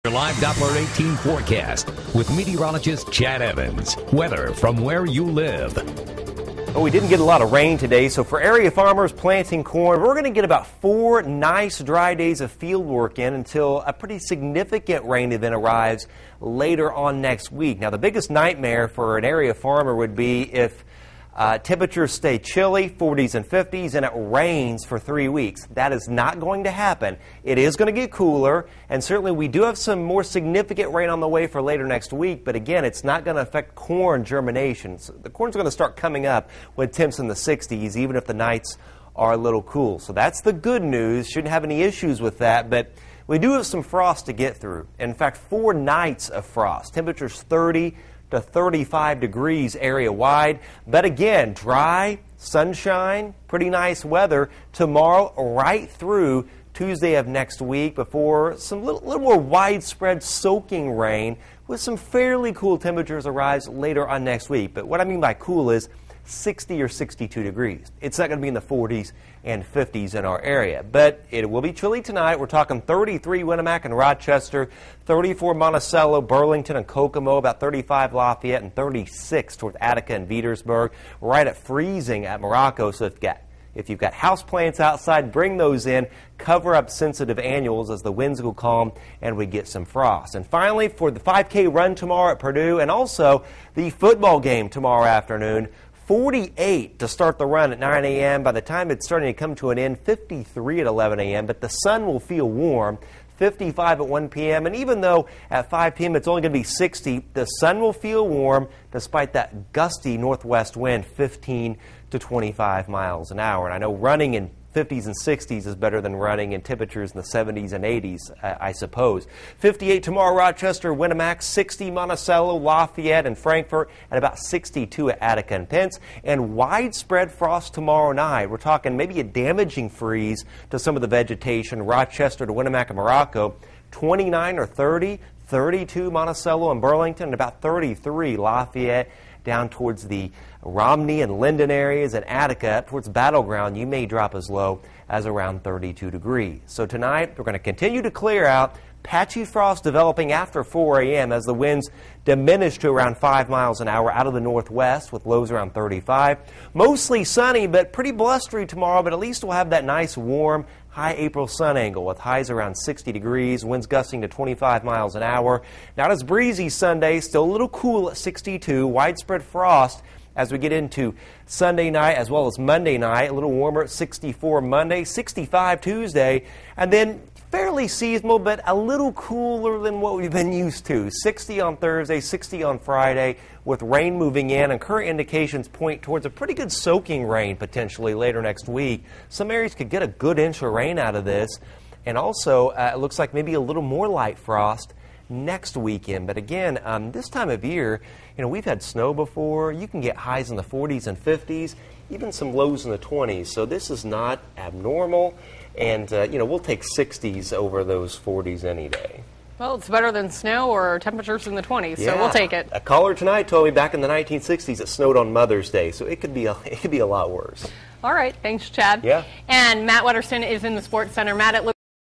Your live Doppler 18 forecast with meteorologist Chad Evans. Weather from where you live. Well, we didn't get a lot of rain today, so for area farmers planting corn, we're going to get about 4 nice dry days of field work in until a pretty significant rain event arrives later on next week. Now, the biggest nightmare for an area farmer would be if temperatures stay chilly, 40s and 50s, and it rains for 3 weeks. That is not going to happen. It is going to get cooler, and certainly we do have some more significant rain on the way for later next week, but again, it's not going to affect corn germination. So the corn's going to start coming up with temps in the 60s, even if the nights are a little cool. So that's the good news. Shouldn't have any issues with that, but we do have some frost to get through. In fact, 4 nights of frost. Temperatures 30 to 35 degrees area wide, but again, dry, sunshine, pretty nice weather tomorrow right through Tuesday of next week before some little more widespread soaking rain with some fairly cool temperatures arrives later on next week. But what I mean by cool is 60 or 62 degrees. It's not going to be in the 40s and 50s in our area, but it will be chilly tonight. We're talking 33 Winamac and Rochester, 34 Monticello, Burlington and Kokomo, about 35 Lafayette, and 36 towards Attica and Petersburg, right at freezing at Morocco. So if you've got house plants outside, bring those in, cover up sensitive annuals as the winds go calm and we get some frost. And finally, for the 5K run tomorrow at Purdue and also the football game tomorrow afternoon, 48 to start the run at 9 a.m. By the time it's starting to come to an end, 53 at 11 a.m., but the sun will feel warm. 55 at 1 p.m. And even though at 5 p.m. it's only going to be 60, the sun will feel warm despite that gusty northwest wind, 15 to 25 miles an hour. And I know running in 50s and 60s is better than running in temperatures in the 70s and 80s, I suppose. 58 tomorrow, Rochester, Winamac, 60 Monticello, Lafayette, and Frankfort, and about 62 at Attica and Pence. And widespread frost tomorrow night. We're talking maybe a damaging freeze to some of the vegetation. Rochester to Winamac and Morocco, 29 or 30, 32 Monticello and Burlington, and about 33 Lafayette. Down towards the Romney and Linden areas and Attica up towards Battleground, you may drop as low as around 32 degrees. So tonight, we're going to continue to clear out. Patchy frost developing after 4 a.m. as the winds diminish to around 5 miles an hour out of the northwest with lows around 35. Mostly sunny, but pretty blustery tomorrow, but at least we'll have that nice warm high April sun angle with highs around 60 degrees, winds gusting to 25 miles an hour. Not as breezy Sunday, still a little cool at 62, widespread frost as we get into Sunday night as well as Monday night. A little warmer at 64 Monday, 65 Tuesday, and then fairly seasonal, but a little cooler than what we've been used to. 60 on Thursday, 60 on Friday, with rain moving in, and current indications point towards a pretty good soaking rain potentially later next week. Some areas could get a good inch of rain out of this, and also it looks like maybe a little more light frost next weekend. But again, this time of year, we've had snow before. You can get highs in the 40s and 50s, even some lows in the 20s. So this is not abnormal. And, we'll take 60s over those 40s any day. Well, it's better than snow or temperatures in the 20s, so we'll take it. A caller tonight told me back in the 1960s it snowed on Mother's Day, so it could be a lot worse. All right. Thanks, Chad. Yeah. And Matt Wetterston is in the Sports Center. Matt, it looks